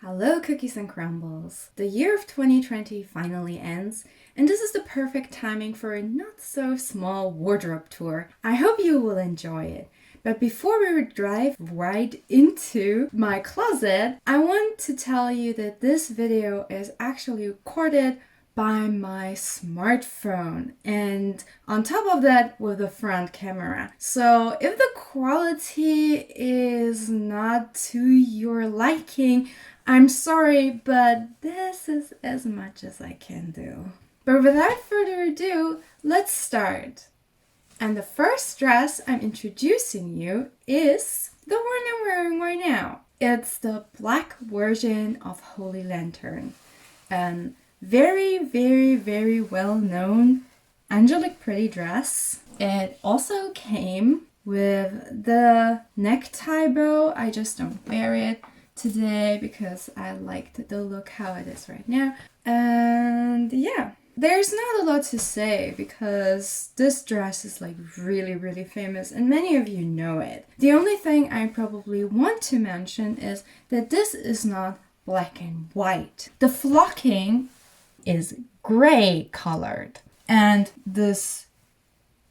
Hello, cookies and crumbles. The year of 2020 finally ends, and this is the perfect timing for a not so small wardrobe tour. I hope you will enjoy it. But before we dive right into my closet, I want to tell you that this video is actually recorded by my smartphone, and on top of that with a front camera. So if the quality is not to your liking, I'm sorry, but this is as much as I can do. But without further ado, let's start. And the first dress I'm introducing you is the one I'm wearing right now. It's the black version of Holy Lantern. Very, very, very well-known angelic pretty dress. It also came with the necktie bow. I just don't wear it today because I liked the look how it is right now. And yeah, there's not a lot to say because this dress is like really, really famous and many of you know it. The only thing I probably want to mention is that this is not black and white. The flocking is gray colored, and this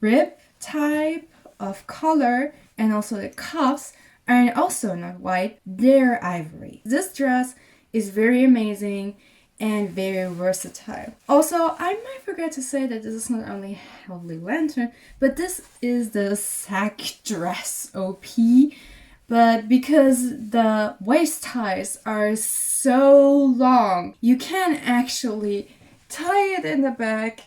rib type of color and also the cuffs are also not white, they're ivory. This dress is very amazing and very versatile. Also, I might forget to say that this is not only Holy Lantern, but this is the sack dress OP. But because the waist ties are so long, you can actually tie it in the back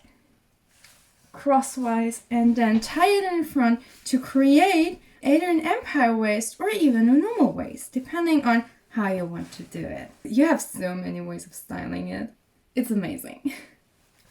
crosswise and then tie it in front to create either an empire waist or even a normal waist, depending on how you want to do it. You have so many ways of styling it. It's amazing.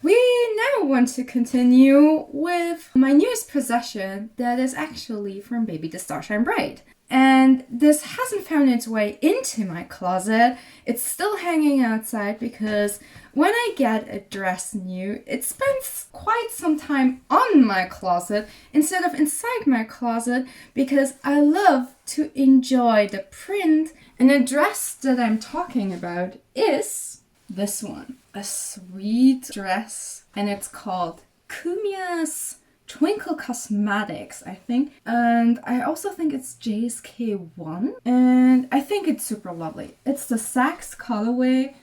We now want to continue with my newest possession that is actually from Baby the Starshine Bride. And this hasn't found its way into my closet. It's still hanging outside because when I get a dress new, it spends quite some time on my closet instead of inside my closet because I love to enjoy the print. And the dress that I'm talking about is this one. A sweet dress, and it's called Kumia's Twinkle Cosmetics, I think. And I also think it's JSK1. And I think it's super lovely. It's the Sax colorway.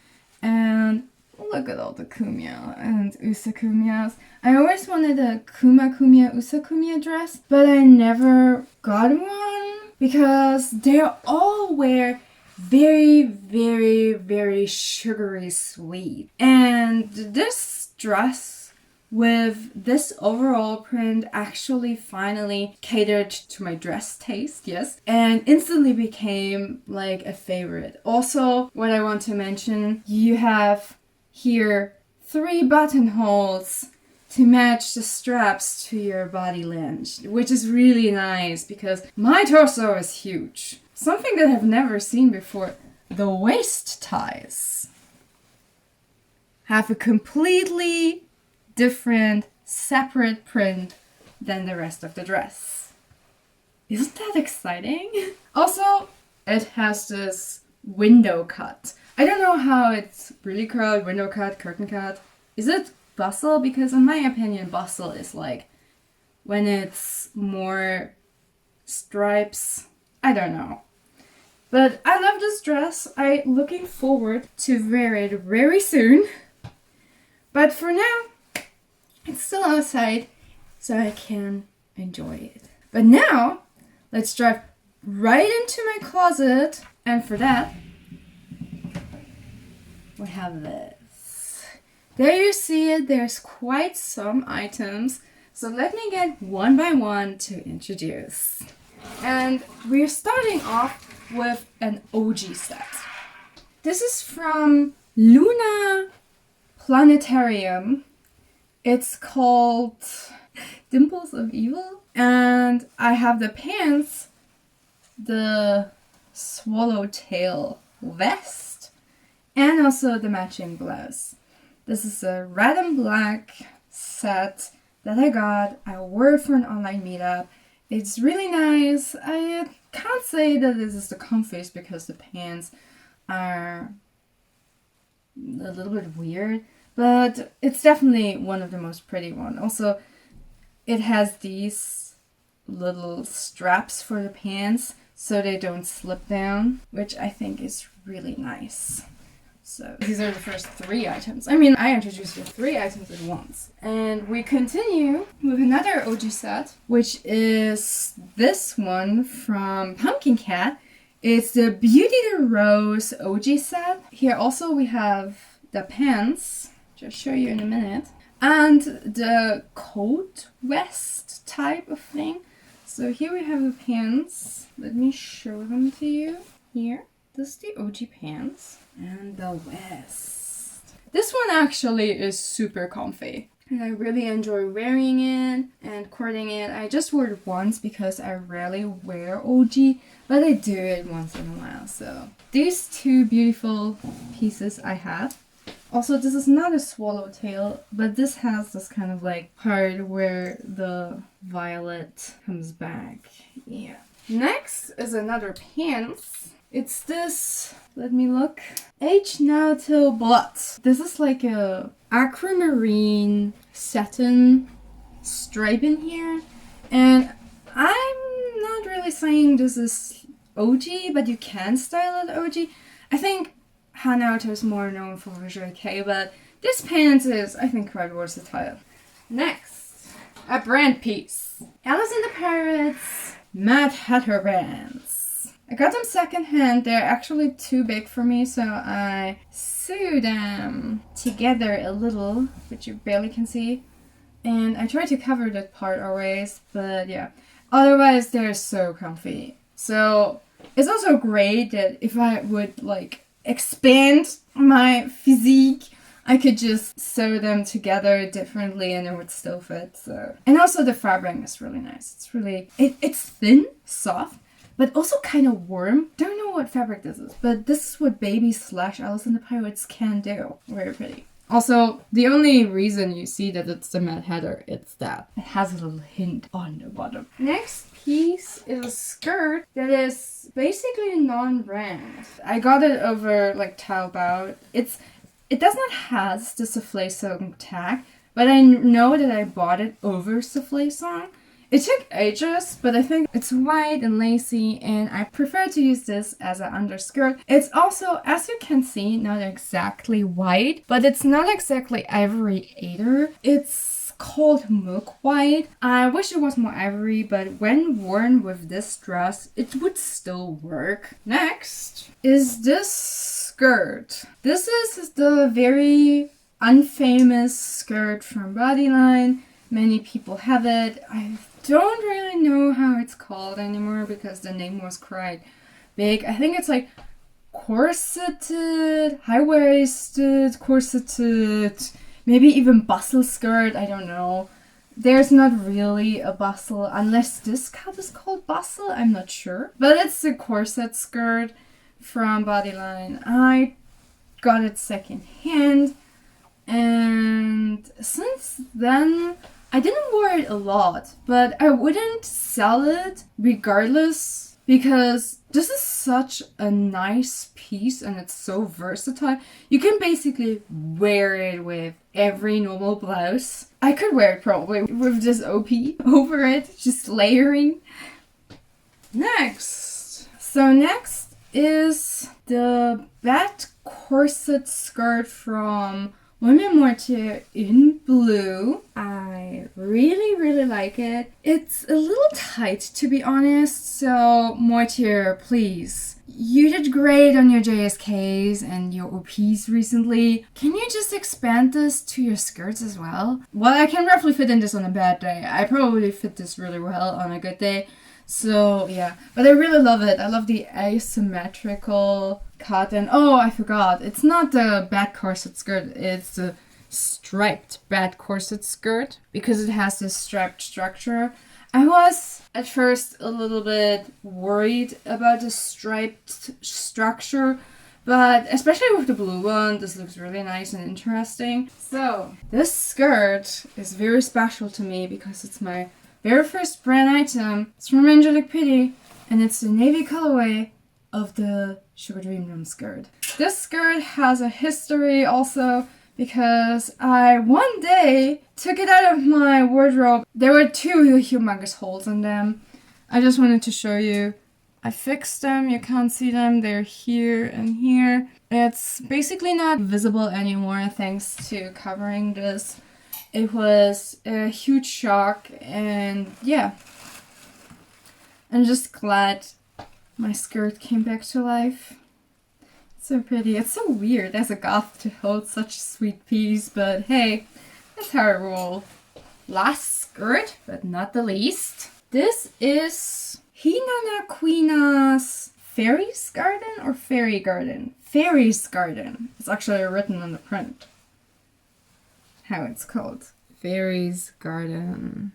And look at all the Kumia and Usa Kumias. I always wanted a Kuma Kumia, Usa Kumia dress, but I never got one because they all wear very, very, very sugary sweet. And this dress with this overall print actually finally catered to my dress taste, yes, and instantly became like a favorite. Also, what I want to mention, you have here 3 buttonholes to match the straps to your body length, which is really nice because my torso is huge. Something that I've never seen before. The waist ties have a completely different, separate print than the rest of the dress. Isn't that exciting? Also, it has this window cut. I don't know how it's really called, window cut, curtain cut. Is it bustle? Because in my opinion, bustle is like when it's more stripes. I don't know. But I love this dress. I'm looking forward to wear it very soon. But for now, it's still outside, so I can enjoy it. But now, let's drive right into my closet. And for that, we have this. There you see it. There's quite some items. So let me get one by one to introduce. And we're starting off with an OG set. This is from Luna Planetarium. It's called Dimples of Evil. And I have the pants, the swallowtail vest, and also the matching blouse. This is a red and black set that I got. I wore it for an online meetup. It's really nice. I can't say that this is the comfiest because the pants are a little bit weird, but it's definitely one of the most pretty one. Also, it has these little straps for the pants so they don't slip down, which I think is really nice. So these are the first 3 items. I mean, I introduced the 3 items at once. And we continue with another OG set, which is this one from Pumpkin Cat. It's the Beauty the Rose OG set. Here also we have the pants, which I'll show you in a minute, and the coat vest type of thing. So here we have the pants. Let me show them to you. Here, this is the OG pants. And the vest. This one actually is super comfy. And I really enjoy wearing it and cording it. I just wore it once because I rarely wear OG, but I do it once in a while. So these 2 beautiful pieces I have. Also, this is not a swallowtail, but this has this kind of like part where the violet comes back. Yeah. Next is another pants. It's this, let me look, Age Now Till Blood. This is like a aquamarine satin stripe in here. And I'm not really saying this is OG, but you can style it OG. I think Hanato is more known for Visual Kei, but this pants is, I think, quite versatile. Next, a brand piece. Alice and the Pirates Mad Hatter Bands. I got them secondhand. They're actually too big for me, so I sewed them together a little, which you barely can see. And I tried to cover that part always, but yeah. Otherwise, they're so comfy. So it's also great that if I would like expand my physique, I could just sew them together differently and it would still fit. So, and also the fabric is really nice. It's really, it's thin, soft, but also kind of warm. Don't know what fabric this is, but this is what Baby / Alice and the Pirates can do. Very pretty. Also, the only reason you see that it's the Mad Hatter, it's that it has a little hint on the bottom. Next piece is a skirt that is basically non-brand. I got it over like Taobao. It does not have the souffle song tag, but I know that I bought it over souffle song. It took ages, but I think it's white and lacy, and I prefer to use this as an underskirt. It's also, as you can see, not exactly white, but it's not exactly ivory either. It's called milk white. I wish it was more ivory, but when worn with this dress, it would still work. Next is this skirt. This is the very unfamous skirt from Bodyline. Many people have it. I don't really know how it's called anymore because the name was quite big. I think it's like corseted, high-waisted, corseted, maybe even bustle skirt. I don't know. There's not really a bustle unless this cup is called bustle. I'm not sure. But it's a corset skirt from Bodyline. I got it secondhand. And since then, I didn't wear it a lot, but I wouldn't sell it regardless because this is such a nice piece and it's so versatile. You can basically wear it with every normal blouse. I could wear it probably with this OP over it, just layering. Next is the bat corset skirt from Women Mortier in blue. I really like it. It's a little tight, to be honest, so Mortier, please. You did great on your JSKs and your OPs recently. Can you just expand this to your skirts as well? Well, I can roughly fit in this on a bad day. I probably fit this really well on a good day. So yeah, but I really love it. I love the asymmetrical cut, and oh, I forgot. It's not the bat corset skirt. It's the striped bat corset skirt because it has this striped structure. I was at first a little bit worried about the striped structure, but especially with the blue one, this looks really nice and interesting. So this skirt is very special to me because it's my very first brand item. It's from Angelic Pity, and it's the navy colorway of the Sugar Dream Room skirt. This skirt has a history also because I one day took it out of my wardrobe. There were 2 humongous holes in them. I just wanted to show you. I fixed them, you can't see them, they're here and here. It's basically not visible anymore thanks to covering this. It was a huge shock, and yeah. I'm just glad my skirt came back to life. It's so pretty. It's so weird as a goth to hold such a sweet piece, but hey, that's how I roll. Last skirt, but not the least. This is Hinana Queena's Fairy's Garden or Fairy Garden? Fairy's Garden. It's actually written on the print. How it's called. Fairy's Garden.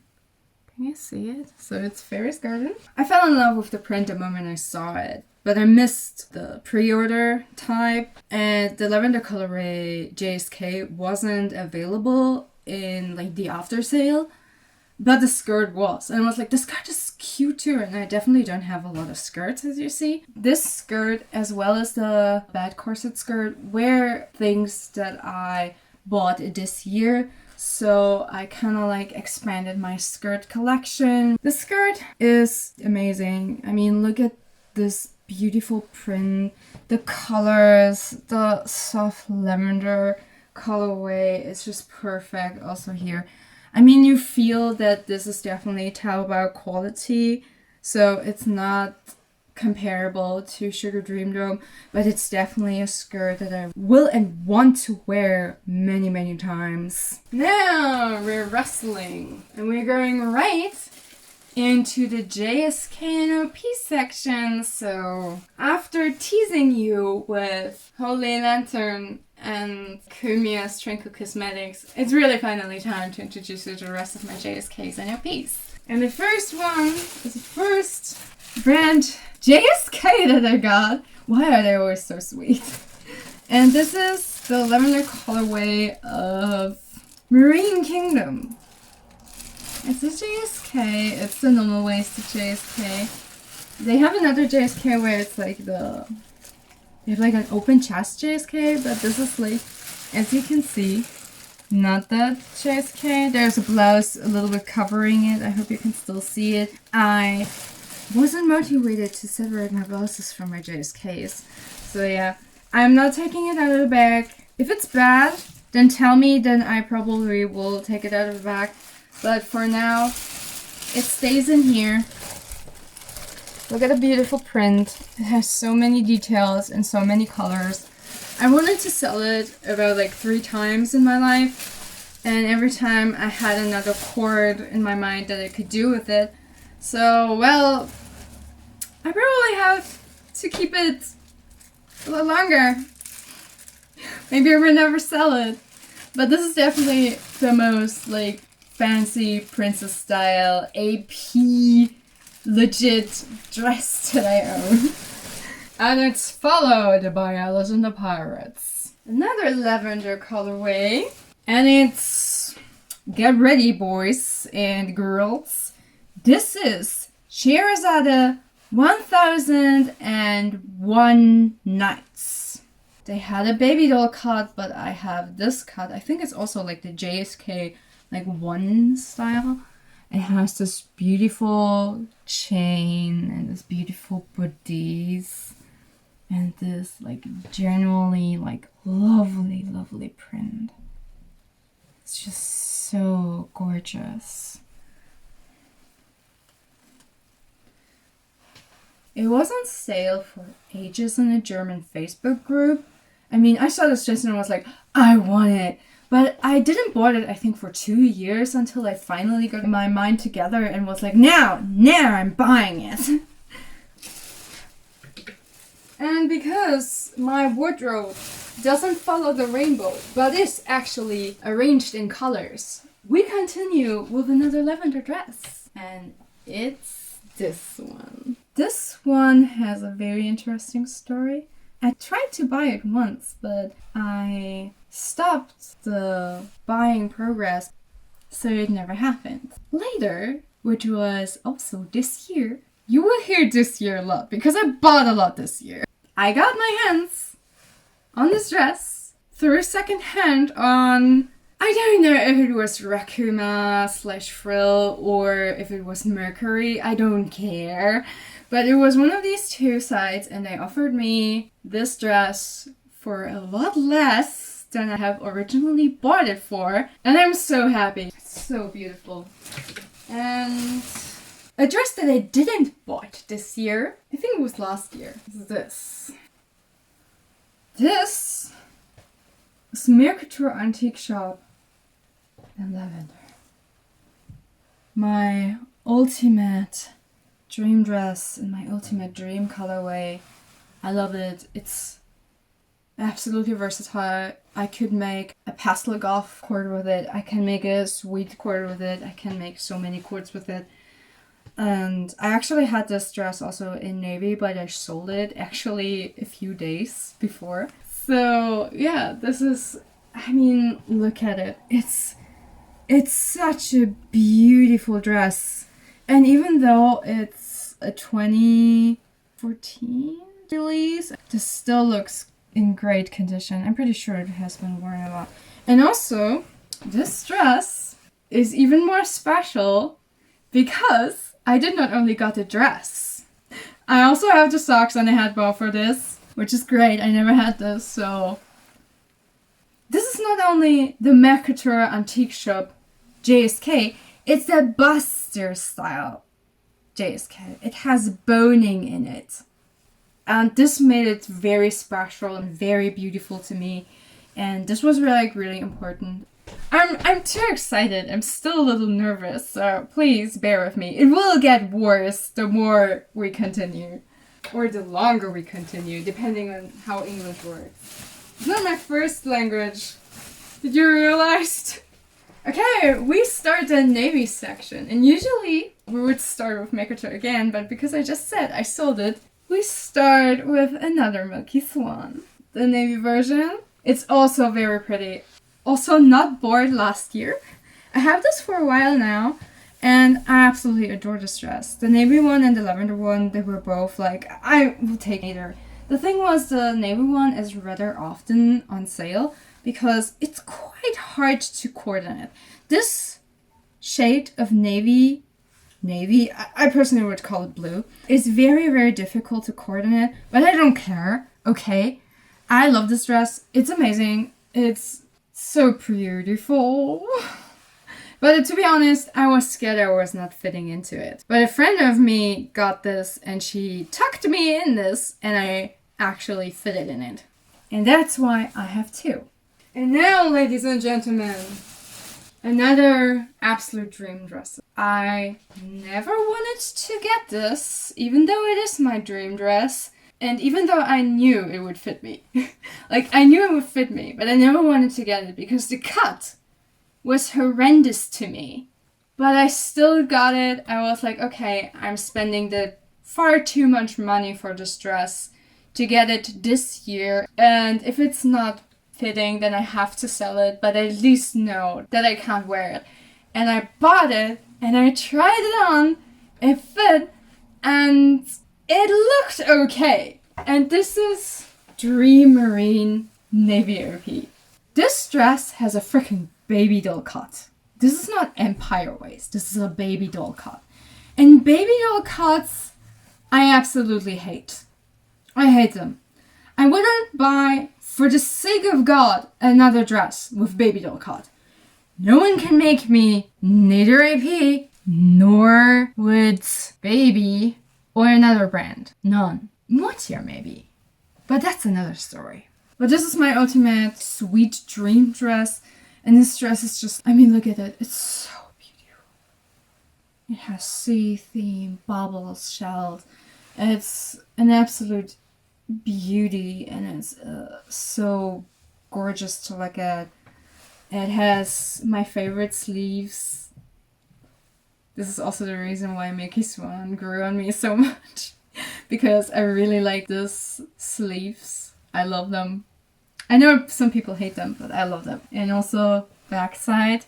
Can you see it? So it's Fairy's Garden. I fell in love with the print the moment I saw it, but I missed the pre-order type, and the lavender colorway JSK wasn't available in like the after sale. But the skirt was. And I was like, the skirt is cute too. And I definitely don't have a lot of skirts, as you see. This skirt, as well as the bad corset skirt, were things that I bought this year. So I kind of like expanded my skirt collection. The skirt is amazing. I mean, look at this beautiful print. The colors, the soft lavender colorway is just perfect also here. I mean, you feel that this is definitely Taobao quality, so it's not comparable to Sugar Dream Dome, but it's definitely a skirt that I will and want to wear many, many times. Now we're wrestling, and we're going right into the JSK and OP section. So after teasing you with Holy Lantern and Kumiya's Twinkle Cosmetics, it's really finally time to introduce you to the rest of my JSKs and OPs. And the first one is the first brand JSK that I got. Why are they always so sweet? And this is the lavender colorway of Marine Kingdom. It's a JSK, it's the normal waisted JSK. They have another JSK where it's like they have like an open chest JSK, but this is like, as you can see, not that JSK. There's a blouse a little bit covering it. I hope you can still see it. I wasn't motivated to separate my blouses from my JSKs. So yeah, I'm not taking it out of the bag. If it's bad, then tell me, then I probably will take it out of the bag. But for now, it stays in here. Look at the beautiful print. It has so many details and so many colors. I wanted to sell it about like 3 times in my life. And every time I had another cord in my mind that I could do with it. So, well, I probably have to keep it a little longer. Maybe I will never sell it. But this is definitely the most like fancy princess style AP legit dress that I own. And it's followed by Alice and the Pirates. Another lavender colorway. And it's, get ready boys and girls. This is Sherazade 1001 Nights. They had a baby doll cut, but I have this cut. I think it's also like the JSK like 1 style. It has this beautiful chain and this beautiful bodice and this like genuinely like lovely, lovely print. It's just so gorgeous. It was on sale for ages in a German Facebook group. I mean, I saw this dress and I was like, I want it. But I didn't bought it, I think, for 2 years until I finally got my mind together and was like, now I'm buying it. And because my wardrobe doesn't follow the rainbow, but is actually arranged in colors, we continue with another lavender dress. And it's this one. This one has a very interesting story. I tried to buy it once, but I stopped the buying progress, so it never happened. Later, which was also this year, you will hear this year a lot because I bought a lot this year. I got my hands on this dress through secondhand on, I don't know if it was Rakuma / Frill or if it was Mercury, I don't care. But it was one of these two sites and they offered me this dress for a lot less than I have originally bought it for. And I'm so happy. It's so beautiful. And a dress that I didn't bought this year, I think it was last year, is this. This is Mercator Antique Shop in lavender. My ultimate dream dress in my ultimate dream colorway. I love it. It's absolutely versatile. I could make a pastel goth cord with it. I can make a sweet cord with it. I can make so many cords with it. And I actually had this dress also in navy, but I sold it actually a few days before. So yeah, this is, I mean, look at it. It's such a beautiful dress. And even though it's a 2014 release, this still looks in great condition. I'm pretty sure it has been worn a lot. And also, this dress is even more special because I did not only got the dress, I also have the socks and a headband for this, which is great. I never had this, so this is not only the Mercator Antique Shop JSK, it's the Buster style JSK. It has boning in it. And this made it very special and very beautiful to me. And this was really important. I'm too excited. I'm still a little nervous, so please bear with me. It will get worse the more we continue. Or the longer we continue, depending on how English works. It's not my first language. Did you realize? Okay, we start the navy section. And usually we would start with Mercator again, but because I just said I sold it, we start with another Milky Swan. The navy version. It's also very pretty. Also not bought last year. I have this for a while now, and I absolutely adore this dress. The navy one and the lavender one, they were both like, I will take either. The thing was, the navy one is rather often on sale because it's quite hard to coordinate. This shade of navy, I personally would call it blue, is very difficult to coordinate, but I don't care, okay? I love this dress. It's amazing. It's so beautiful. But to be honest, I was scared I was not fitting into it. But a friend of me got this and she tucked me in this and I actually fitted in it. And that's why I have two. And now, ladies and gentlemen, another absolute dream dress. I never wanted to get this, even though it is my dream dress. And even though I knew it would fit me. Like, I knew it would fit me, but I never wanted to get it because the cut was horrendous to me. But I still got it. I was like, okay, I'm spending the far too much money for this dress to get it this year. And if it's not fitting, then I have to sell it, but I at least know that I can't wear it. And I bought it, and I tried it on, it fit, and it looked okay. And this is Dream Marine Navy OP. This dress has a freaking baby doll cut. This is not empire waist, this is a baby doll cut. And baby doll cuts, I absolutely hate. I hate them. I wouldn't buy, for the sake of God, another dress with baby doll cut. No one can make me, neither AP, nor would Baby, or another brand. None. Moitié maybe. But that's another story. But this is my ultimate sweet dream dress. And this dress is just, I mean, look at it. It's so beautiful. It has sea theme, bubbles, shells. It's an absolute beauty and it's so gorgeous to look at. It has my favorite sleeves. This is also the reason why Mickey Swan grew on me so much. Because I really like these sleeves. I love them. I know some people hate them, but I love them. And also backside.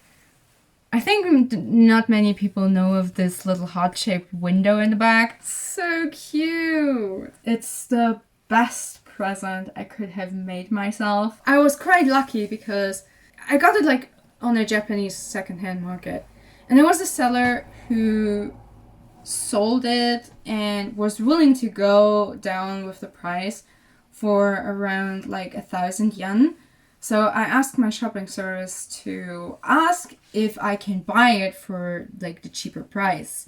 I think not many people know of this little heart-shaped window in the back. So cute! It's the best present I could have made myself. I was quite lucky because I got it like on a Japanese secondhand market. And there was a seller who sold it and was willing to go down with the price for around like 1,000 yen. So I asked my shopping service to ask if I can buy it for like the cheaper price,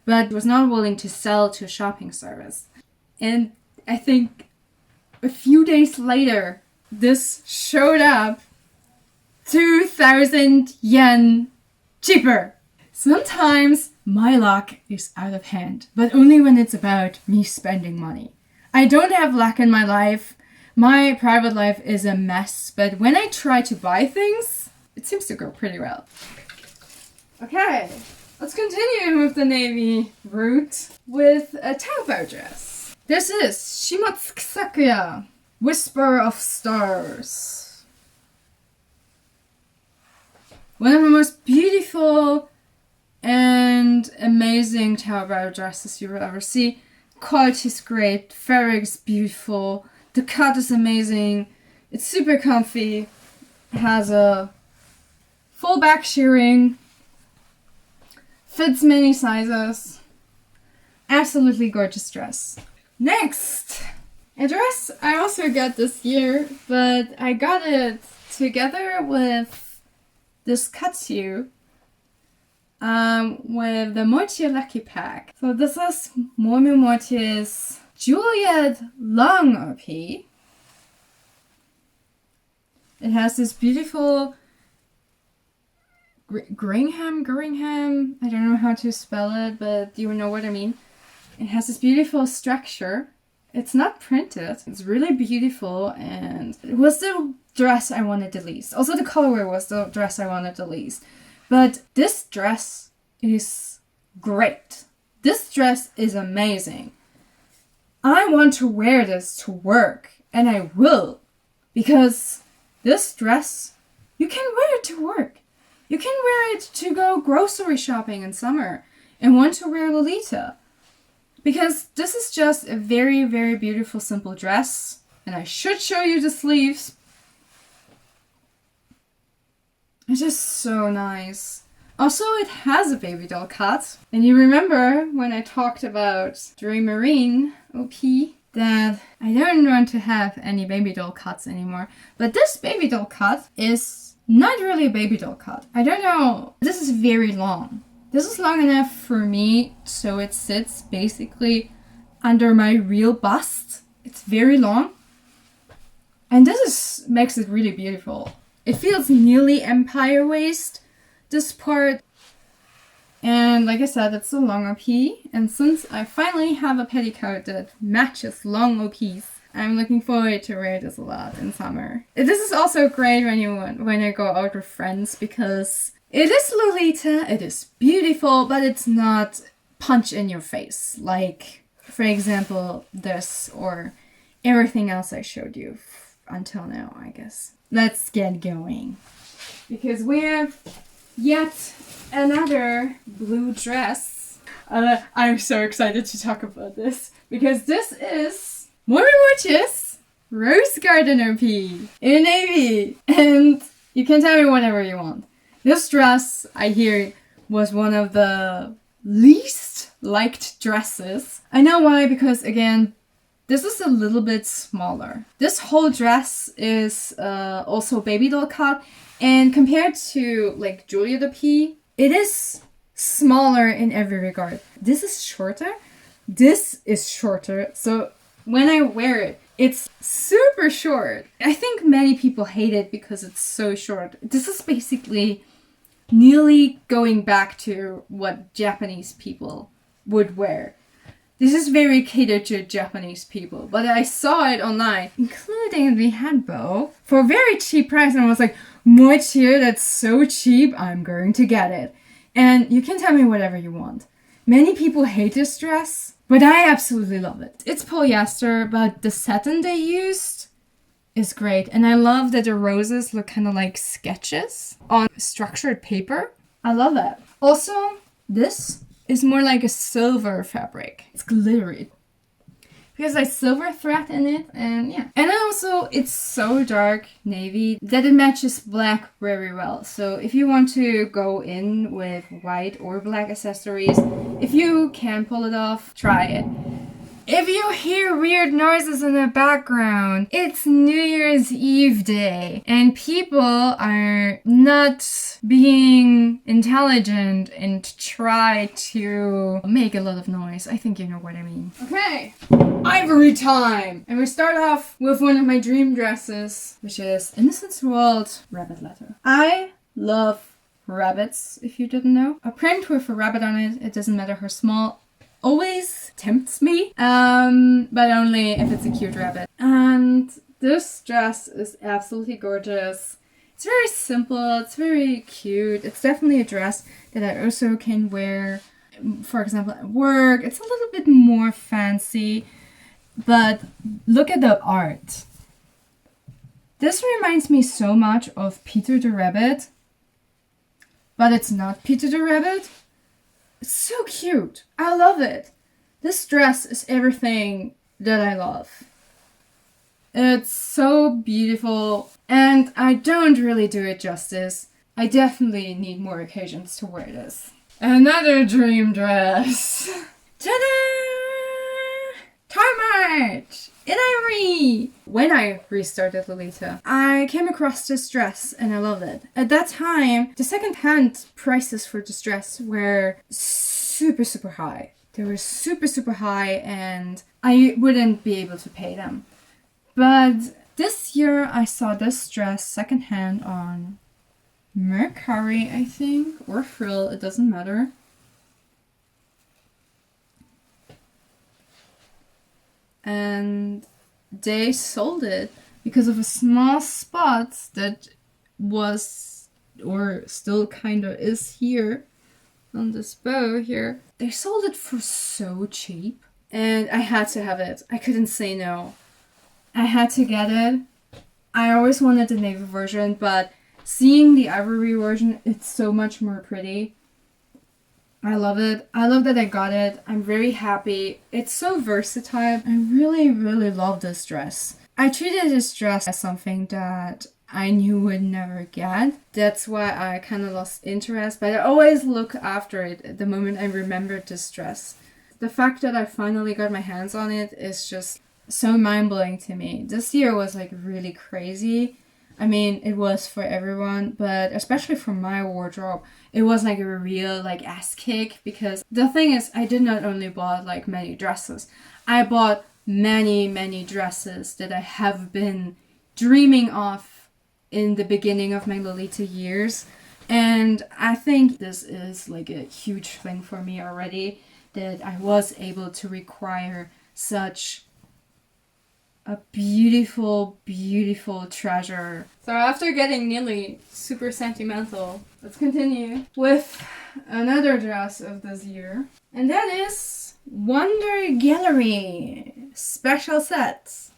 but was not willing to sell to a shopping service. And I think a few days later, this showed up 2,000 yen cheaper. Sometimes my luck is out of hand, but only when it's about me spending money. I don't have luck in my life. My private life is a mess, but when I try to buy things, it seems to go pretty well. Okay, let's continue with the navy route with a Taobao dress. This is Shimatsuki Sakuya, Whisper of Stars. One of the most beautiful and amazing Taobao dresses you will ever see. Quality is great, fabric is beautiful, the cut is amazing, it's super comfy, it has a full back shearing, fits many sizes, absolutely gorgeous dress. Next, a dress I also got this year, but I got it together with this katsu with the Mochi Lucky Pack. So this is Momi Mochi's Juliet long OP. It has this beautiful Gringham, I don't know how to spell it, but you know what I mean. It has this beautiful structure. It's not printed. It's really beautiful, and it was the dress I wanted the least. Also, the colorway was the dress I wanted the least. But this dress is great. This dress is amazing. I want to wear this to work, and I will, because this dress, you can wear it to work. You can wear it to go grocery shopping in summer and want to wear Lolita. Because this is just a very, very beautiful, simple dress. And I should show you the sleeves. It's just so nice. Also, it has a baby doll cut. And you remember when I talked about Dream Marine OP that I don't want to have any baby doll cuts anymore. But this baby doll cut is not really a baby doll cut. I don't know. This is very long. This is long enough for me so it sits basically under my real bust. It's very long. And this makes it really beautiful. It feels nearly empire waist, this part. And like I said, it's a long OP. And since I finally have a petticoat that matches long OPs, I'm looking forward to wear this a lot in summer. This is also great when I go out with friends because it is Lolita, it is beautiful, but it's not punch in your face. Like, for example, this or everything else I showed you until now, I guess. Let's get going. Because we have yet another blue dress. I'm so excited to talk about this. Because this is Morimochi's Rose Garden OP in navy. And you can tell me whatever you want. This dress, I hear, was one of the least liked dresses. I know why, because again, this is a little bit smaller. This whole dress is also baby doll cut, and compared to like Julia the P, it is smaller in every regard. This is shorter. This is shorter. So when I wear it, it's super short. I think many people hate it because it's so short. This is basically nearly going back to what Japanese people would wear. This is very catered to Japanese people, but I saw it online, including the head bow, for a very cheap price, and I was like, Mochi, that's so cheap, I'm going to get it. And you can tell me whatever you want. Many people hate this dress, but I absolutely love it. It's polyester, but the satin they used is great. And I love that the roses look kind of like sketches on structured paper. I love that. Also, this is more like a silver fabric. It's glittery. because there's silver thread in it, and yeah. And also it's so dark navy that it matches black very well. So if you want to go in with white or black accessories, if you can pull it off, try it. If you hear weird noises in the background, it's New Year's Eve day and people are not being intelligent and try to make a lot of noise. I think you know what I mean. Okay, ivory time! And we start off with one of my dream dresses, which is Innocence World rabbit leather. I love rabbits, if you didn't know. A print with a rabbit on it, it doesn't matter how small, always tempts me, but only if it's a cute rabbit. And this dress is absolutely gorgeous. It's very simple, it's very cute. It's definitely a dress that I also can wear, for example, at work. It's a little bit more fancy, but look at the art. This reminds me so much of Peter the Rabbit, but it's not Peter the Rabbit. It's so cute. I love it. This dress is everything that I love. It's so beautiful, and I don't really do it justice. I definitely need more occasions to wear this. Another dream dress. Ta-da! Time March! In Ivory! When I restarted Lolita, I came across this dress and I loved it. At that time, the second-hand prices for this dress were super high. They were super high and I wouldn't be able to pay them. But this year I saw this dress secondhand on Mercari, I think, or Frill, it doesn't matter. And they sold it because of a small spot that was, or still kind of is here on this bow here. They sold it for so cheap and I had to have it. I couldn't say no. I had to get it. I always wanted the navy version, but seeing the ivory version, it's so much more pretty. I love it. I love that I got it. I'm very happy. It's so versatile. I really love this dress. I treated this dress as something that I knew would never get. That's why I kind of lost interest, but I always look after it at the moment I remembered this dress. The fact that I finally got my hands on it is just so mind-blowing to me. This year was like really crazy. I mean, it was for everyone, but especially for my wardrobe, it was like a real like ass kick, because the thing is, I did not only bought like many dresses, I bought many dresses that I have been dreaming of in the beginning of my Lolita years. And I think this is like a huge thing for me already, that I was able to acquire such a beautiful treasure. So after getting nearly super sentimental, let's continue with another dress of this year. And that is Wonder Gallery special sets.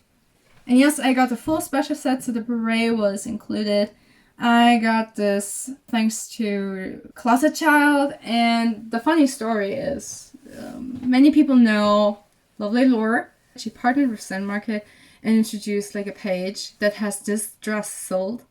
And yes, I got the full special set, so the beret was included. I got this thanks to Closet Child, and the funny story is, many people know Lovely Lore. She partnered with Sun Market and introduced like a page that has this dress sold.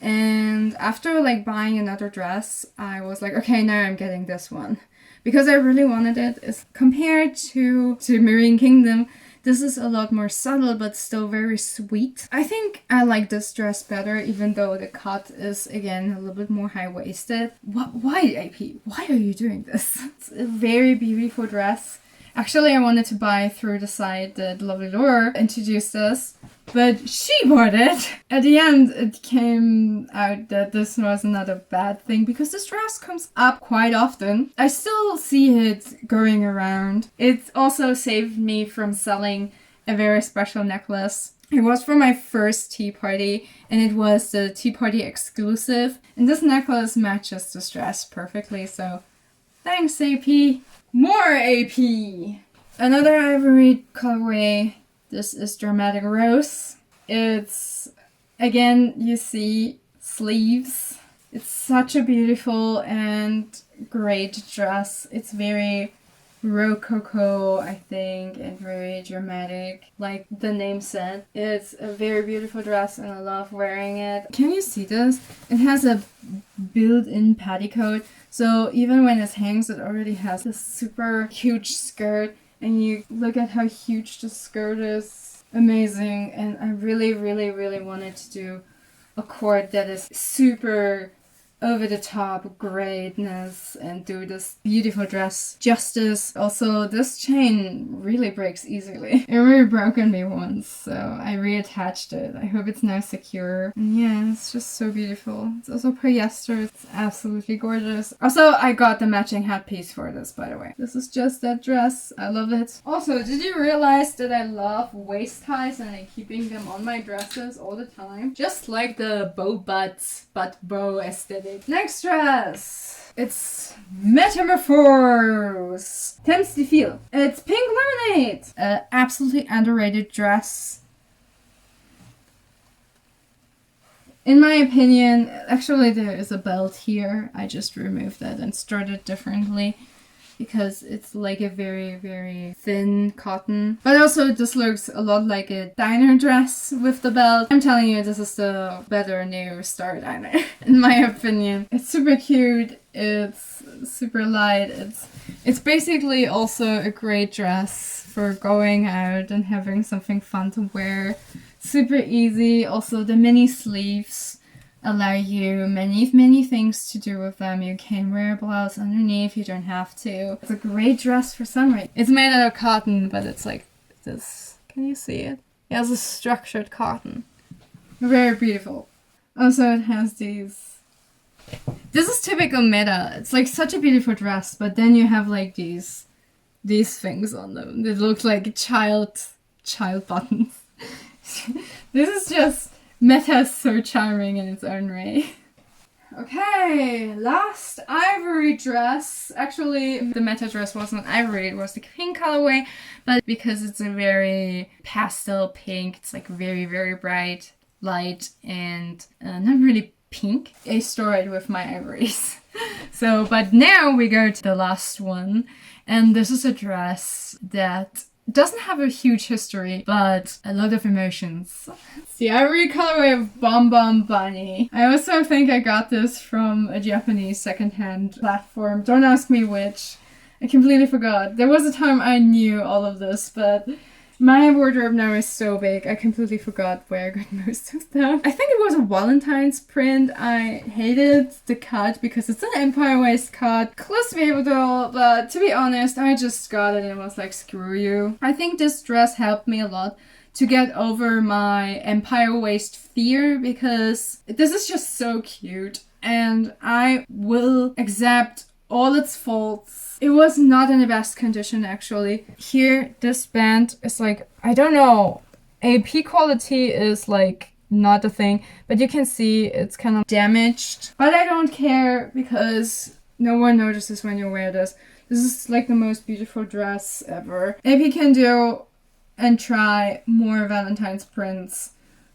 And after like buying another dress, I was like, okay, now I'm getting this one, because I really wanted it. It's compared to Marine Kingdom, this is a lot more subtle but still very sweet. I think I like this dress better, even though the cut is again a little bit more high-waisted. Why, AP? Why are you doing this? It's a very beautiful dress. Actually, I wanted to buy through the site that Lovely Lore introduced us, but she bought it. At the end, it came out that this was not a bad thing, because this dress comes up quite often. I still see it going around. It also saved me from selling a very special necklace. It was for my first tea party, and it was the tea party exclusive. And this necklace matches this dress perfectly, so thanks, AP. More AP! Another ivory colorway. This is Dramatic Rose. It's, again, you see sleeves. It's such a beautiful and great dress. It's very rococo, I think, and very dramatic, like the name said. It's a very beautiful dress and I love wearing it. Can you see this? It has a built-in petticoat, so even when it hangs, it already has a super huge skirt, and you look at how huge the skirt is. Amazing. And I really, really, really wanted to do a cord that is super over the top greatness and do this beautiful dress justice. Also, this chain really breaks easily. It really broke on me once, so I reattached it. I hope it's now secure. And yeah, it's just so beautiful. It's also polyester. It's absolutely gorgeous. Also, I got the matching hat piece for this, by the way. This is just that dress. I love it. Also, did you realize that I love waist ties and I'm keeping them on my dresses all the time? Just like the butt bow aesthetic. Next dress. It's Metamorphose. Temps de Fil. It's Pink Lemonade. Absolutely underrated dress. In my opinion, actually there is a belt here. I just removed that and started differently, because it's like a very, very thin cotton. But also this looks a lot like a diner dress with the belt. I'm telling you, this is the better new star diner, in my opinion. It's super cute. It's super light. It's basically also a great dress for going out and having something fun to wear. Super easy. Also the mini sleeves allow you many things to do with them. You can wear a blouse underneath, you don't have to. It's a great dress for summer. It's made out of cotton, but it's like this. Can you see it? It has a structured cotton. Very beautiful. Also, it has these. This is typical meta. It's like such a beautiful dress, but then you have like these things on them. They look like child buttons. This is just meta is so charming in its own way. Okay, last ivory dress. Actually, the meta dress was not ivory, it was the pink colorway, but because it's a very pastel pink, it's like very, very bright, light, and not really pink. I store it with my ivories. So, but now we go to the last one, and this is a dress that doesn't have a huge history, but a lot of emotions. It's the ivory colorway of Bom Bom Bunny. I also think I got this from a Japanese secondhand platform. Don't ask me which. I completely forgot. There was a time I knew all of this, but my wardrobe now is so big, I completely forgot where I got most of them. I think it was a Valentine's print. I hated the cut because it's an empire waist cut. Close to be able to, but to be honest, I just got it and was like, screw you. I think this dress helped me a lot to get over my empire waist fear, because this is just so cute and I will accept all its faults. It was not in the best condition, actually. Here, this band is like, I don't know, AP quality is like not a thing, but you can see it's kind of damaged. But I don't care because no one notices when you wear this. This is like the most beautiful dress ever. AP can do and try more Valentine's prints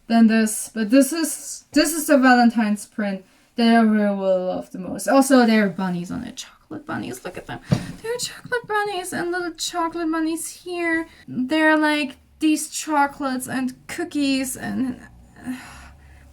than this, but this is the Valentine's print that I really will love the most. Also, there are bunnies on it. Chocolate bunnies, look at them. There are chocolate bunnies and little chocolate bunnies here. They're like these chocolates and cookies and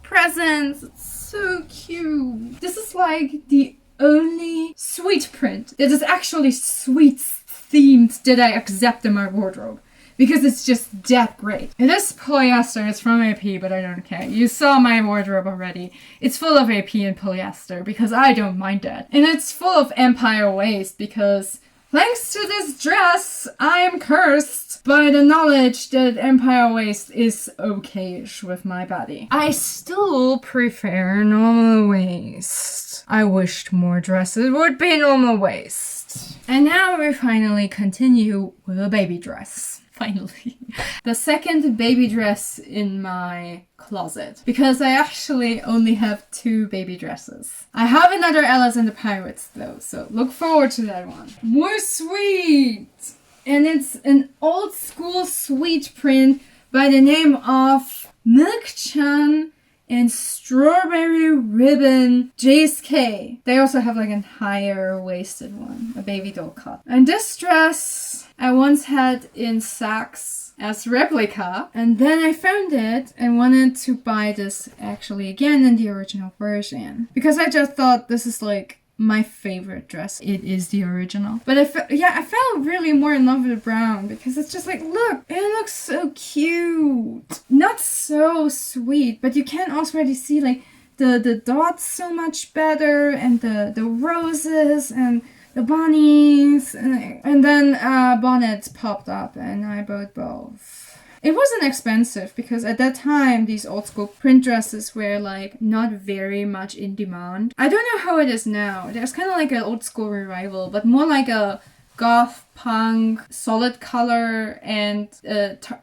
presents. It's so cute. This is like the only sweet print that is actually sweets themed that I accept in my wardrobe, because it's just that great. It is polyester, it's from AP, but I don't care. You saw my wardrobe already. It's full of AP and polyester, because I don't mind that. And it's full of empire waist, because thanks to this dress, I am cursed by the knowledge that empire waist is okay-ish with my body. I still prefer normal waist. I wished more dresses would be normal waist. And now we finally continue with a baby dress. Finally. The second baby dress in my closet, because I actually only have 2 baby dresses. I have another Alice and the Pirates though, so look forward to that one. More sweet! And it's an old school sweet print by the name of Milk-chan in strawberry ribbon JSK. They also have like a higher waisted one, a baby doll cut. And this dress I once had in Saks as replica, and then I found it and wanted to buy this actually again in the original version because I just thought this is like my favorite dress. It is the original. But I fell really more in love with brown because it's just like, look, it looks so cute. Not so sweet, but you can already see like the dots so much better, and the roses and the bunnies, and then bonnets popped up, and I bought both. It wasn't expensive because at that time these old school print dresses were like not very much in demand. I don't know how it is now. There's kind of like an old school revival, but more like a goth punk, solid color, and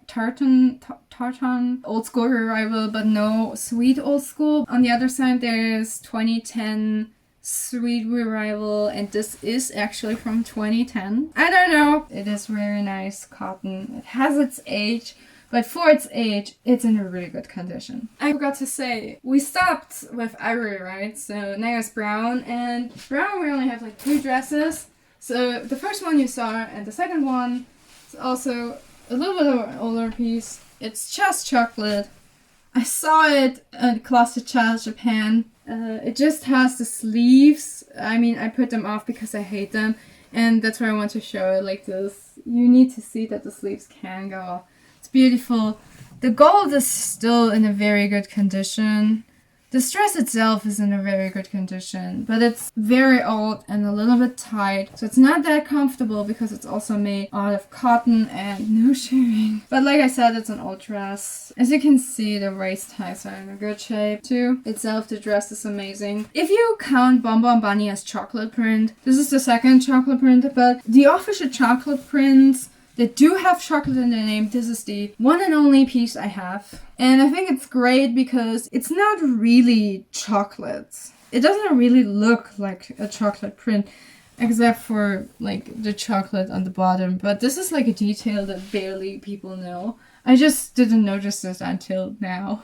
tartan old school revival, but no sweet old school. On the other side, there's 2010 sweet revival, and this is actually from 2010. I don't know. It is very nice cotton. It has its age, but for its age, it's in a really good condition. I forgot to say, we stopped with ivory, right? So now it's brown, and brown we only have like 2 dresses. So the first one you saw, and the second one is also a little bit of an older piece. It's just chocolate. I saw it at Closet Child Japan. It just has the sleeves. I mean, I put them off because I hate them, and that's why I want to show it like this. You need to see that the sleeves can go off. It's beautiful. The gold is still in a very good condition. The dress itself is in a very good condition, but it's very old and a little bit tight, so it's not that comfortable because it's also made out of cotton and no shirring. But like I said, it's an old dress. As you can see, the waist ties are in a good shape too. Itself, the dress is amazing. If you count Bonbon Bunny as chocolate print, this is the second chocolate print, but the official chocolate prints that do have chocolate in their name, this is the one and only piece I have. And I think it's great because it's not really chocolate. It doesn't really look like a chocolate print, except for like the chocolate on the bottom. But this is like a detail that barely people know. I just didn't notice this until now.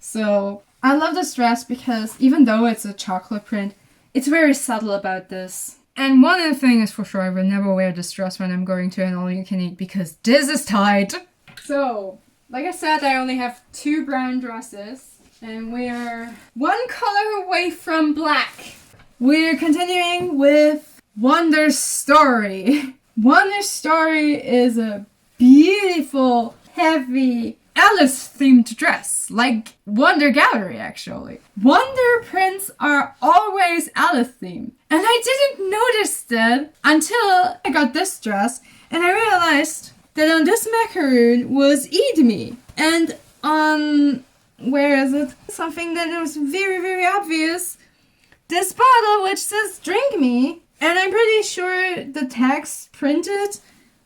So I love this dress because even though it's a chocolate print, it's very subtle about this. And one other thing is for sure, I will never wear this dress when I'm going to an all-you-can-eat because this is tight. So, like I said, I only have 2 brown dresses, and we're 1 color away from black. We're continuing with Wonder Story. Wonder Story is a beautiful, heavy, Alice-themed dress, like Wonder Gallery actually. Wonder prints are always Alice-themed. And I didn't notice that until I got this dress, and I realized that on this macaroon was Eat Me. And on, where is it? Something that was very, very obvious. This bottle which says Drink Me. And I'm pretty sure the text printed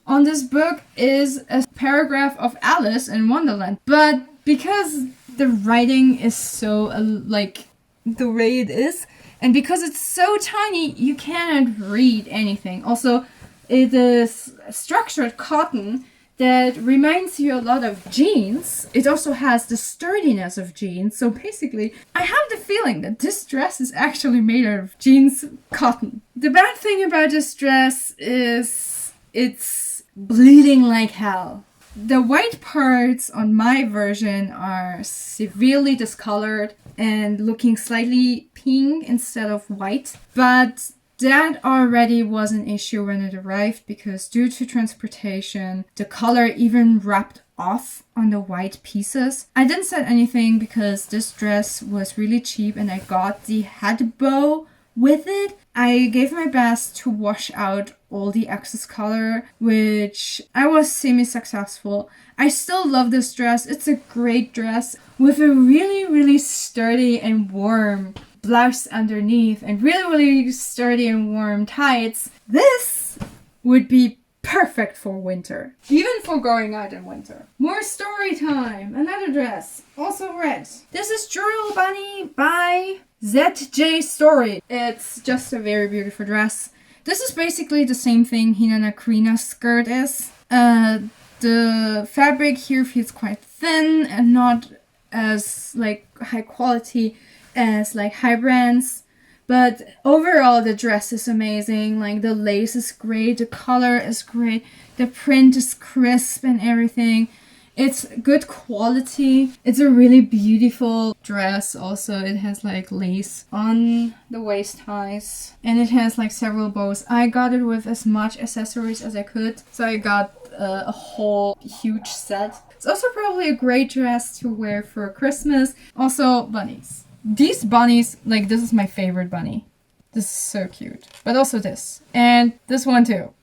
on this book is a paragraph of Alice in Wonderland. But because the writing is so, like, the way it is, and because it's so tiny, you cannot read anything. Also, it is structured cotton that reminds you a lot of jeans. It also has the sturdiness of jeans. So basically, I have the feeling that this dress is actually made out of jeans cotton. The bad thing about this dress is it's bleeding like hell. The white parts on my version are severely discolored and looking slightly pink instead of white. But that already was an issue when it arrived because due to transportation, the color even rubbed off on the white pieces. I didn't say anything because this dress was really cheap and I got the head bow with it. I gave my best to wash out all the excess color, which I was semi-successful. I still love this dress. It's a great dress with a really, really sturdy and warm blouse underneath and really, really sturdy and warm tights. This would be perfect for winter, even for going out in winter. More story time. Another dress, also red. This is Jewel Bunny by ZJ Story. It's just a very beautiful dress. This is basically the same thing Hinana Krina's skirt is. The fabric here feels quite thin and not as like high quality as like high brands. But overall, the dress is amazing. Like the lace is great, the color is great, the print is crisp and everything. It's good quality. It's a really beautiful dress. Also, it has like lace on the waist ties and it has like several bows. I got it with as much accessories as I could. So I got a whole huge set. It's also probably a great dress to wear for Christmas. Also, bunnies. These bunnies, like this is my favorite bunny. This is so cute. But also this. And this one too.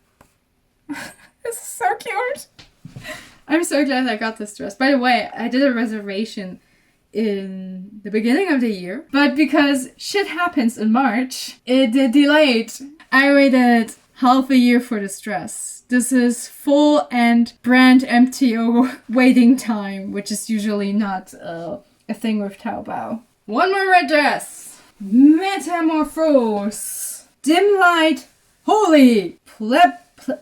This is so cute. I'm so glad I got this dress. By the way, I did a reservation in the beginning of the year. But because shit happens in March, it delayed. I waited half a year for this dress. This is full and brand MTO waiting time, which is usually not a thing with Taobao. One more red dress. Metamorphose. Dim light. Holy.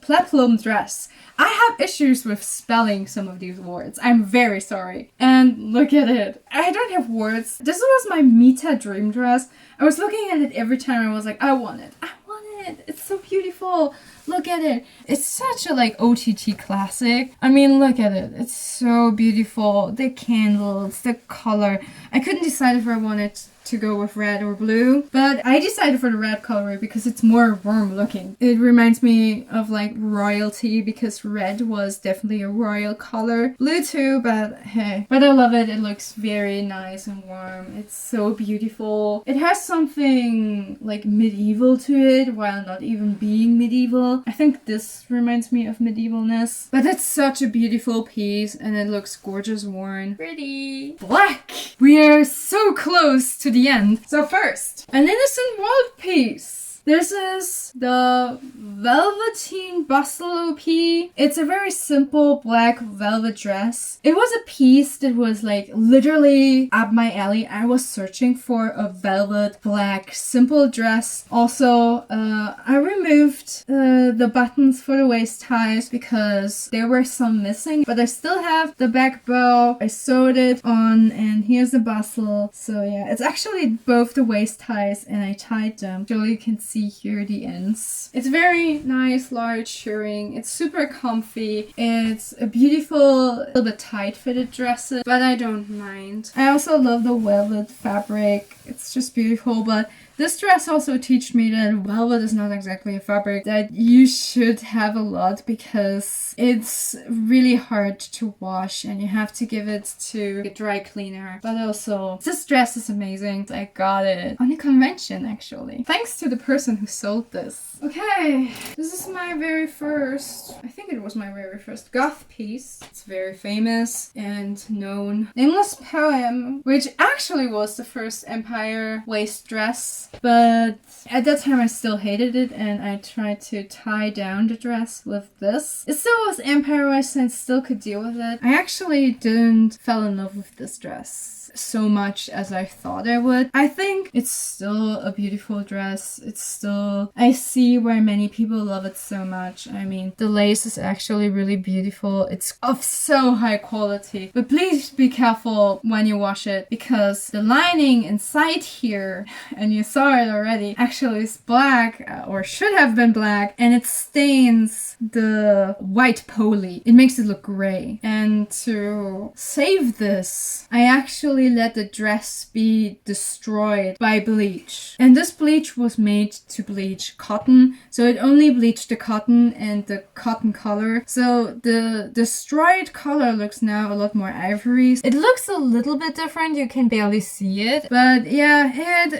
Peplum dress. I have issues with spelling some of these words. I'm very sorry. And look at it. I don't have words. This was my Mita dream dress. I was looking at it every time. I was like, I want it. I want it. It's so beautiful. Look at it. It's such a like OTT classic. I mean, look at it. It's so beautiful. The candles, the color. I couldn't decide if I wanted to go with red or blue, but I decided for the red color because it's more warm looking. It reminds me of like royalty because red was definitely a royal color. Blue too, but hey. But I love it. It looks very nice and warm. It's so beautiful. It has something like medieval to it while not even being medieval. I think this reminds me of medievalness, but it's such a beautiful piece and it looks gorgeous worn. Pretty. Black. We are so close to the end. So first, an innocent world piece. This is the Velveteen Bustle OP. It's a very simple black velvet dress. It was a piece that was like literally up my alley. I was searching for a velvet black simple dress. Also, I removed the buttons for the waist ties because there were some missing, but I still have the back bow. I sewed it on and here's the bustle. So yeah, it's actually both the waist ties and I tied them. So you can see here the ends. It's very nice, large shirring. It's super comfy. It's a beautiful, little bit tight fitted dress, but I don't mind. I also love the velvet fabric. It's just beautiful, but this dress also taught me that velvet is not exactly a fabric that you should have a lot because it's really hard to wash and you have to give it to a dry cleaner. But also, this dress is amazing. I got it on a convention actually. Thanks to the person who sold this. Okay, this is my very first, I think it was my very first goth piece. It's very famous and known. Nameless Poem, which actually was the first Empire waist dress. But at that time I still hated it and I tried to tie down the dress with this. It still was Empire waist and still could deal with it. I actually didn't fall in love with this dress so much as I thought I would. I think it's still a beautiful dress. It's still, I see why many people love it so much. I mean, the lace is actually really beautiful. It's of so high quality. But please be careful when you wash it because the lining inside here, and you saw it already, actually is black or should have been black and it stains the white poly. It makes it look gray. And to save this, I actually let the dress be destroyed by bleach. And this bleach was made to bleach cotton, so it only bleached the cotton and the cotton color. So the destroyed color looks now a lot more ivory. It looks a little bit different, you can barely see it. But yeah,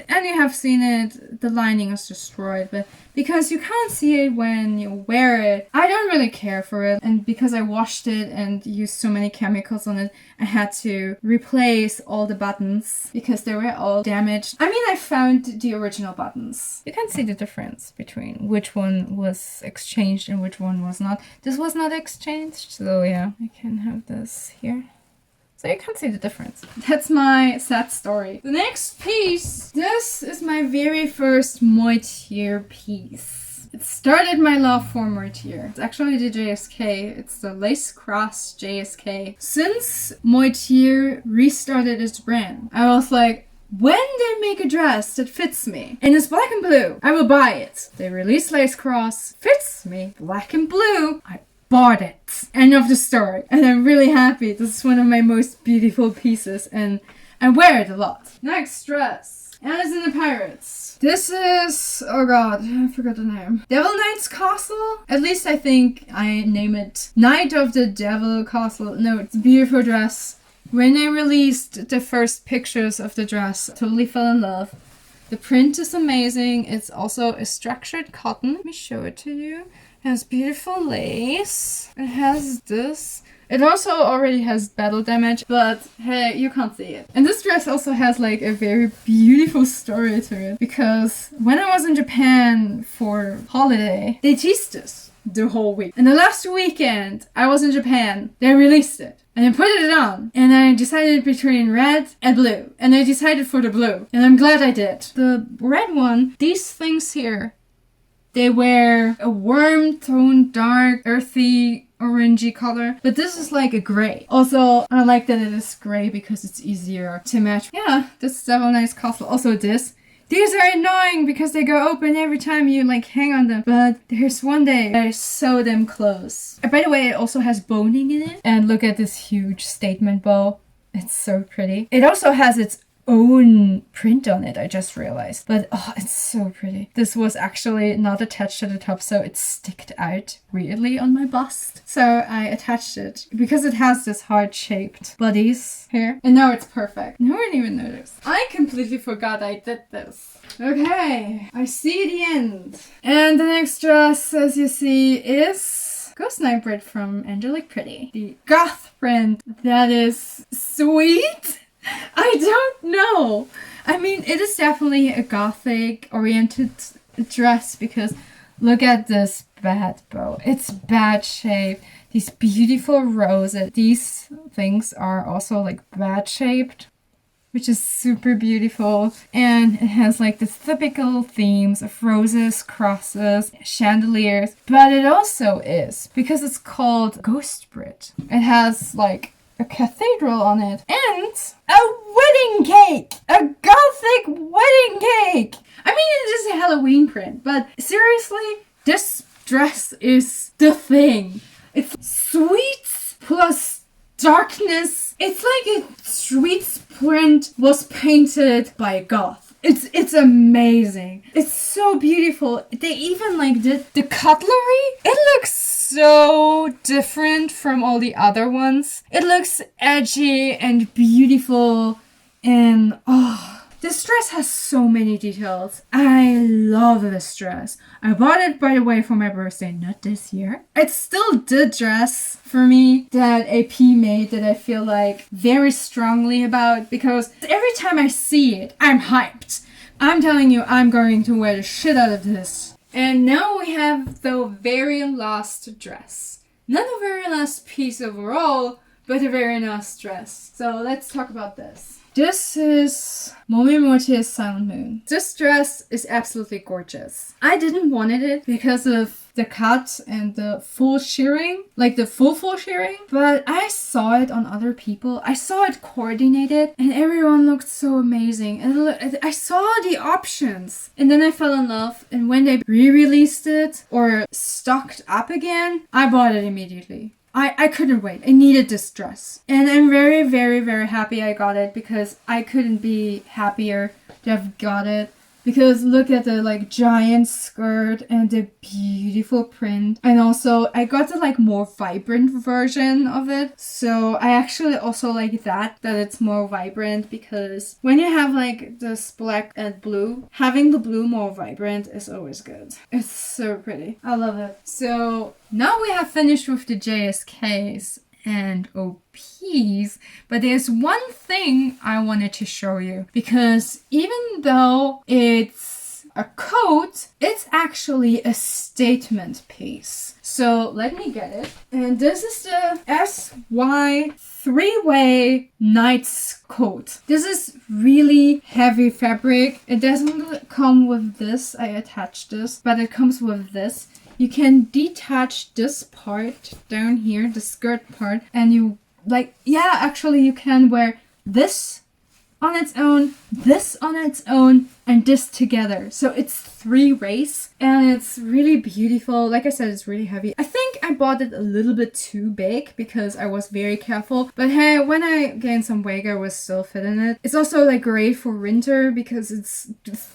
and you have seen it, the lining is destroyed, but because you can't see it when you wear it, I don't really care for it. And because I washed it and used so many chemicals on it, I had to replace all the buttons because they were all damaged. I mean, I found the original buttons. You can see the difference between which one was exchanged and which one was not. This was not exchanged, so yeah, I can have this here. So you can see the difference. That's my sad story. The next piece, this is my very first moitié piece. It started my love for Moitier. It's actually the JSK. It's the Lace Cross JSK. Since Moitier restarted its brand, I was like, when they make a dress that fits me and it's black and blue, I will buy it. They released Lace Cross, fits me, black and blue. I bought it. End of the story. And I'm really happy. This is one of my most beautiful pieces and I wear it a lot. Next dress. Alice in the Pirates. This is, oh god, I forgot the name. Devil Knight's Castle? At least I think I name it Knight of the Devil Castle. No, it's a beautiful dress. When I released the first pictures of the dress, I totally fell in love. The print is amazing. It's also a structured cotton. Let me show it to you. It has beautiful lace. It has this. It also already has battle damage, but hey, you can't see it. And this dress also has like a very beautiful story to it. Because when I was in Japan for holiday, they teased this the whole week. And the last weekend I was in Japan, they released it. And I put it on, and I decided between red and blue. And I decided for the blue. And I'm glad I did. The red one, these things here, they wear a warm tone, dark, earthy, orangey color. But this is like a gray. Also, I like that it is gray because it's easier to match. Yeah, this is Devil Knight's Castle. Also this. These are annoying because they go open every time you like hang on them. But there's one day I sew them close. By the way, it also has boning in it. And look at this huge statement bow. It's so pretty. It also has its own print on it, I just realized. But oh, it's so pretty. This was actually not attached to the top, so it sticked out weirdly on my bust. So I attached it because it has this heart-shaped bodies here. And now it's perfect. No one even noticed. I completely forgot I did this. Okay, I see the end. And the next dress, as you see, is Ghost Nightbreed from Angelic Pretty. The goth print that is sweet. I don't know. I mean, it is definitely a gothic oriented dress because look at this bad bow. It's bad shaped. These beautiful roses. These things are also like bad shaped, which is super beautiful. And it has like the typical themes of roses, crosses, chandeliers. But it also is, because it's called Ghost Brit. It has like a cathedral on it and a wedding cake, a gothic wedding cake. I mean, it is a Halloween print, but seriously, this dress is the thing. It's sweets plus darkness. It's like a sweets print was painted by a goth. It's amazing. It's so beautiful. They even like did the cutlery. It looks so different from all the other ones. It looks edgy and beautiful and this dress has so many details. I love this dress. I bought it, by the way, for my birthday, not this year. It's still the dress for me that AP made that I feel like very strongly about because every time I see it, I'm hyped. I'm telling you, I'm going to wear the shit out of this. And now we have the very last dress. Not the very last piece overall, but the very last dress. So let's talk about this. This is Momimochi's Silent Moon. This dress is absolutely gorgeous. I didn't wanted it because of the cut and the full shearing, like the full shearing, but I saw it on other people. I saw it coordinated and everyone looked so amazing. And I saw the options and then I fell in love. And when they re-released it or stocked up again, I bought it immediately. I couldn't wait. I needed this dress. And I'm very, very, very happy I got it because I couldn't be happier to have got it. Because look at the like giant skirt and the beautiful print. And also I got the like more vibrant version of it. So I actually also like that it's more vibrant because when you have like this black and blue, having the blue more vibrant is always good. It's so pretty. I love it. So now we have finished with the JSKs and OPs, but there's one thing I wanted to show you because even though it's a coat, it's actually a statement piece. So let me get it. And this is the SY three-way knight's coat. This is really heavy fabric. It doesn't come with this. I attached this, but it comes with this. You can detach this part down here, the skirt part, and you actually you can wear this on its own, this on its own, and this together. So it's three ways and it's really beautiful. Like I said, it's really heavy. I think I bought it a little bit too big because I was very careful. But hey, when I gained some weight, I was still fit in it. It's also like great for winter because it's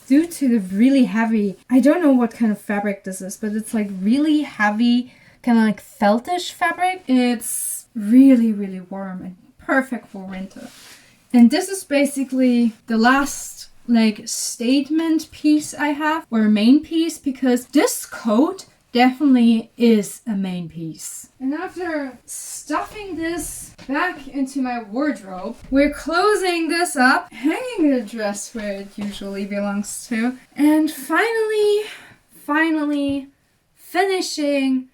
due to the really heavy, I don't know what kind of fabric this is, but it's like really heavy, kind of like feltish fabric. It's really, really warm and perfect for winter. And this is basically the last like statement piece I have, or main piece, because this coat definitely is a main piece. And after stuffing this back into my wardrobe, we're closing this up, hanging the dress where it usually belongs to, and finally finishing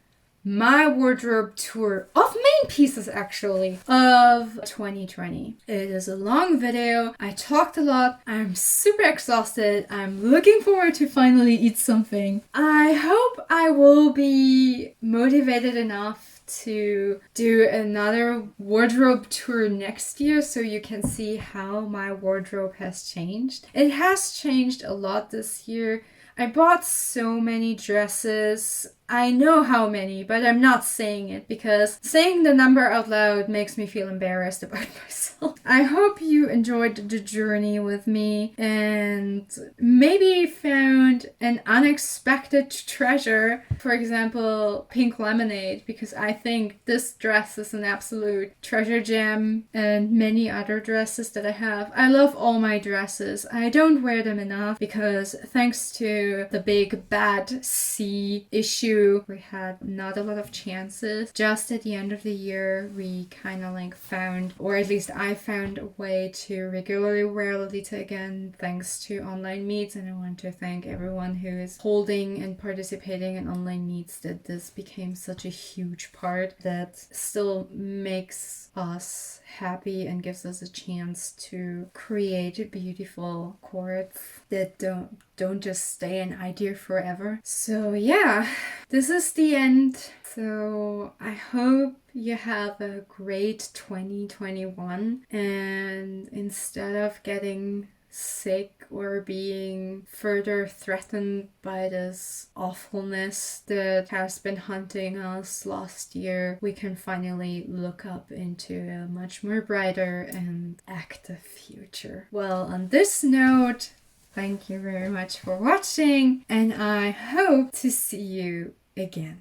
my wardrobe tour of main pieces actually of 2020. It is a long video. I talked a lot. I'm super exhausted. I'm looking forward to finally eat something. I hope I will be motivated enough to do another wardrobe tour next year so you can see how my wardrobe has changed. It has changed a lot this year. I bought so many dresses. I know how many, but I'm not saying it because saying the number out loud makes me feel embarrassed about myself. I hope you enjoyed the journey with me and maybe found an unexpected treasure. For example, pink lemonade, because I think this dress is an absolute treasure gem, and many other dresses that I have. I love all my dresses. I don't wear them enough because thanks to the big bad C issue, we had not a lot of chances. Just at the end of the year, we kind of like found, or at least I found, a way to regularly wear Lolita again thanks to online meets. And I want to thank everyone who is holding and participating in online meets, that this became such a huge part that still makes us happy and gives us a chance to create beautiful cords that don't just stay an idea forever. So yeah, this is the end. So I hope you have a great 2021, and instead of getting sick or being further threatened by this awfulness that has been hunting us last year, we can finally look up into a much more brighter and active future. Well, on this note, thank you very much for watching, and I hope to see you again.